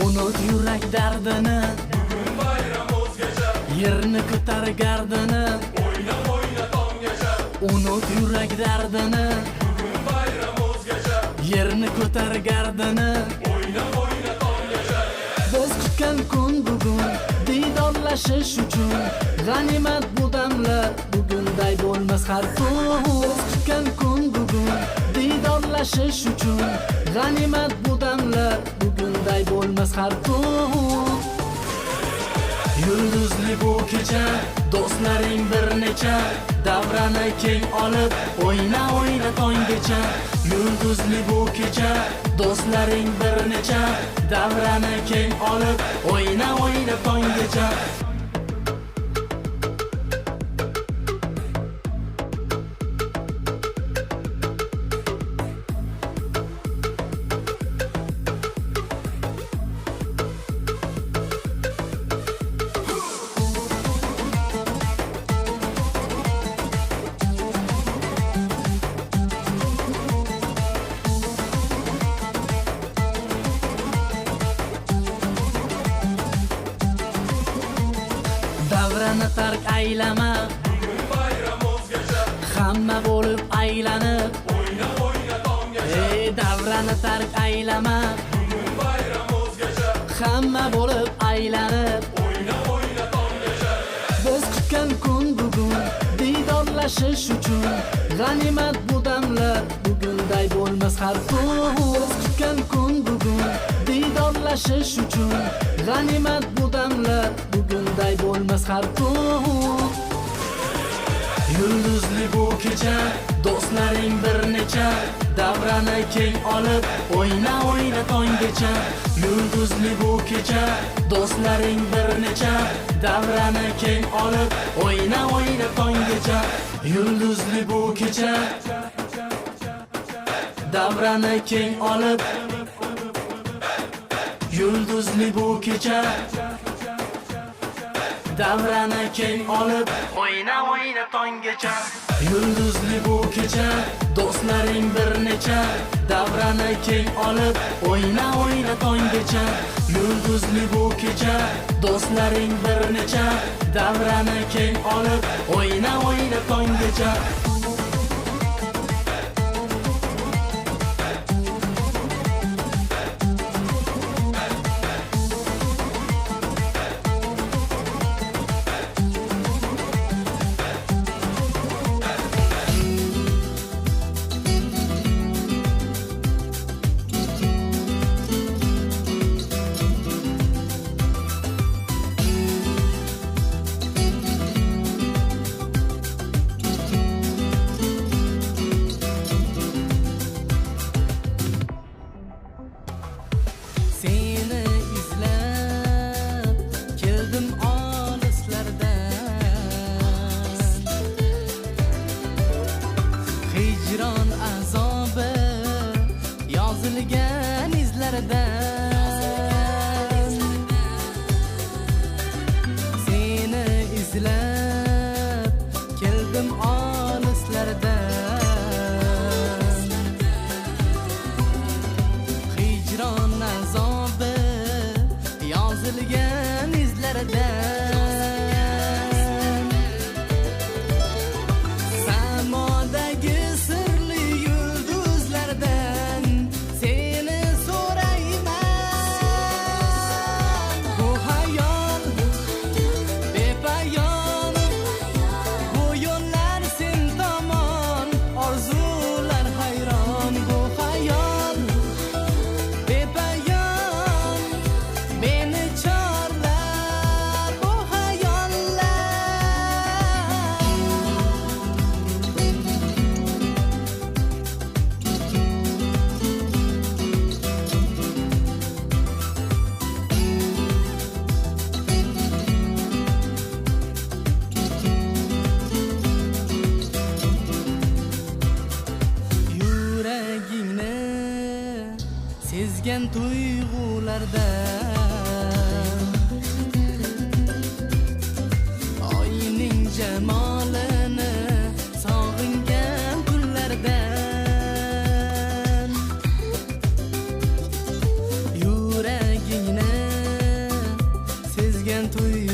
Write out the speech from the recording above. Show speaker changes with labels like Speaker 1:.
Speaker 1: Unut yurak dardini,
Speaker 2: Bugun bayram o'zgacha,
Speaker 1: yerni ko'tar gardini.
Speaker 2: o'yna o'yna tomgacha.
Speaker 1: Unut yurak dardini,
Speaker 2: Bugun bayram o'zgacha,
Speaker 1: yerni ko'tar gardini.
Speaker 2: o'yna o'yna tomgacha.
Speaker 1: Biz kutgan kun bugun, diydorlashish uchun. G'animat bu damlar, bugunday bo'lmas har kun. Biz kutgan kun bugun, diydorlashish uchun. G'animat bu damlar, bugunday bo'lmas har kun. Yulduzli bu kecha, do'stlaring bir necha. Davrani keng olib, o'yna o'yna tonggacha. Yulduzli bu kecha, do'stlaring bir necha. Davrani keng olib, o'yna o'yna tonggacha. Davrani tark aylama,
Speaker 2: Bugun bayram o'zgacha,
Speaker 1: hamma bo'lib aylanib.
Speaker 2: o'yna o'yna tomgacha.
Speaker 1: Davrani tark aylama,
Speaker 2: Bugun bayram o'zgacha,
Speaker 1: hamma bo'lib aylanib.
Speaker 2: o'yna o'yna tomgacha.
Speaker 1: Biz kutgan kun bugun, diydorlashish uchun. G'animat bu damlar, bugunday bo'lmas har kun. Biz kutgan kun bugun, diydorlashish uchun. G'animat bu damlar, bugunday bo'lmas har kun. Yulduzli bu kecha, do'stlaring bir necha. Davrani keng olib, o'yna o'yna tonggacha. Yulduzli bu kecha, do'stlaring bir necha. Davrani keng olib, o'yna o'yna tonggacha. Yulduzli bu kecha, davrani keng olib. Yulduzli bu kecha, davrani keng olib, o'yna o'yna tonggacha. Yulduzli bu kecha, do'stlaring bir necha. Davrani keng olib, o'yna o'yna tonggacha. Yulduzli bu kecha, do'stlaring bir necha. Davrani keng olib, o'yna o'yna tonggacha. Seni izlab keldim olislardan. Hijron azobi yozilgan izlaridan. Seni izlab keldim olislardan. Hijron azobi yozilgan izlaridan. Samodagi sirli yulduzlardan seni so'rayman. Bu hayol bepayon, bu yo'llar sen tomon. Orzular hayron, bu hayol bepayon, meni chorlar bu hayollar. Yuragingni sezgan tuyg'ularda, oyning jamolini sog'ingan kunlardan. Yuragingni to'y